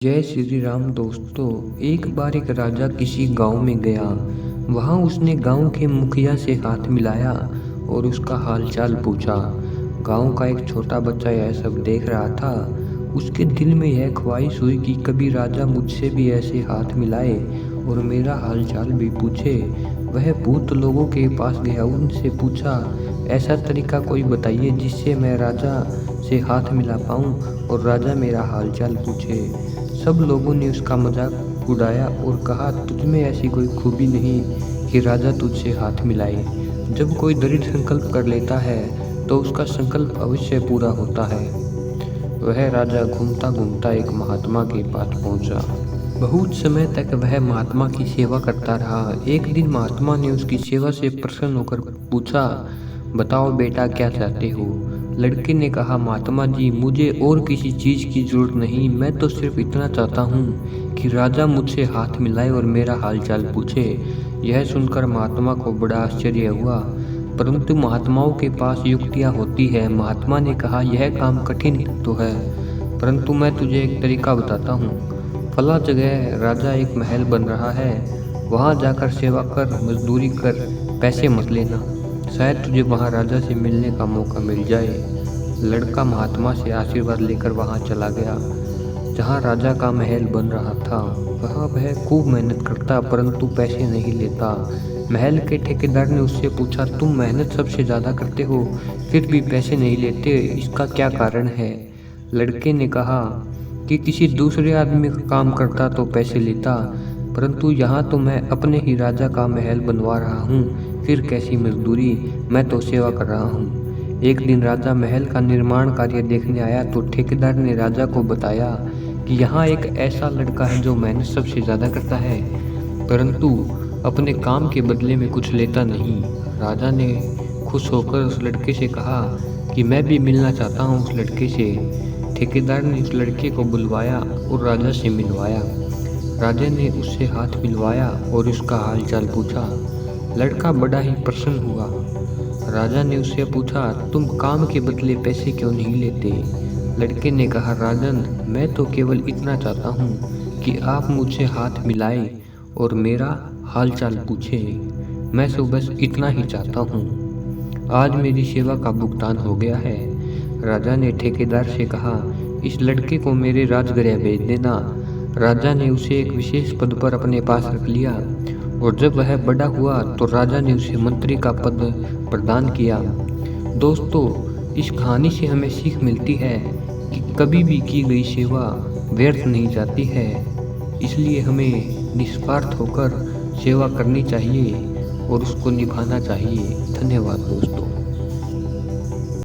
जय श्री राम दोस्तों। एक बार एक राजा किसी गांव में गया। वहां उसने गांव के मुखिया से हाथ मिलाया और उसका हालचाल पूछा। गांव का एक छोटा बच्चा यह सब देख रहा था। उसके दिल में यह ख्वाहिश हुई कि कभी राजा मुझसे भी ऐसे हाथ मिलाए और मेरा हालचाल भी पूछे। वह भूत लोगों के पास गया, उनसे पूछा, ऐसा तरीका कोई बताइए जिससे मैं राजा से हाथ मिला पाऊं और राजा मेरा हालचाल पूछे। सब लोगों ने उसका मजाक उड़ाया और कहा, तुझमें ऐसी कोई खूबी नहीं कि राजा तुझसे हाथ मिलाए। जब कोई दृढ़ संकल्प कर लेता है तो उसका संकल्प अवश्य पूरा होता है। वह राजा घूमता घूमता एक महात्मा के पास पहुंचा। बहुत समय तक वह महात्मा की सेवा करता रहा। एक दिन महात्मा ने उसकी सेवा से प्रसन्न होकर पूछा, बताओ बेटा, क्या चाहते हो। लड़के ने कहा, महात्मा जी, मुझे और किसी चीज की जरूरत नहीं, मैं तो सिर्फ इतना चाहता हूँ कि राजा मुझसे हाथ मिलाए और मेरा हालचाल पूछे। यह सुनकर महात्मा को बड़ा आश्चर्य हुआ, परंतु महात्माओं के पास युक्तियाँ होती है। महात्मा ने कहा, यह काम कठिन तो है, परंतु मैं तुझे एक तरीका बताता हूँ। फला जगह राजा एक महल बन रहा है, वहाँ जाकर सेवा कर, मजदूरी कर, पैसे मत लेना, शायद तुझे वहाँ राजा से मिलने का मौका मिल जाए। लड़का महात्मा से आशीर्वाद लेकर वहाँ चला गया जहाँ राजा का महल बन रहा था। वहाँ वह खूब मेहनत करता परंतु पैसे नहीं लेता। महल के ठेकेदार ने उससे पूछा, तुम मेहनत सबसे ज़्यादा करते हो फिर भी पैसे नहीं लेते, इसका क्या कारण है। लड़के ने कहा कि किसी दूसरे आदमी का काम करता तो पैसे लेता, परंतु यहाँ तो मैं अपने ही राजा का महल बनवा रहा हूँ, फिर कैसी मजदूरी, मैं तो सेवा कर रहा हूँ। एक दिन राजा महल का निर्माण कार्य देखने आया तो ठेकेदार ने राजा को बताया कि यहाँ एक ऐसा लड़का है जो मेहनत सबसे ज़्यादा करता है, परंतु अपने काम के बदले में कुछ लेता नहीं। राजा ने खुश होकर उस लड़के से कहा कि मैं भी मिलना चाहता हूँ उस लड़के से। ठेकेदार ने उस लड़के को बुलवाया और राजा से मिलवाया। राजा ने उससे हाथ मिलवाया और उसका हालचाल पूछा। लड़का बड़ा ही प्रसन्न हुआ। राजा ने उससे पूछा, तुम काम के बदले पैसे क्यों नहीं लेते। लड़के ने कहा, राजन, मैं तो केवल इतना चाहता हूँ कि आप मुझसे हाथ मिलाए और मेरा हालचाल पूछे। मैं तो बस इतना ही चाहता हूँ। आज मेरी सेवा का भुगतान हो गया है। राजा ने ठेकेदार से कहा, इस लड़के को मेरे राजगृह भेज देना। राजा ने उसे एक विशेष पद पर अपने पास रख लिया और जब वह बड़ा हुआ तो राजा ने उसे मंत्री का पद प्रदान किया। दोस्तों, इस कहानी से हमें सीख मिलती है कि कभी भी की गई सेवा व्यर्थ नहीं जाती है, इसलिए हमें निस्वार्थ होकर सेवा करनी चाहिए और उसको निभाना चाहिए। धन्यवाद दोस्तों।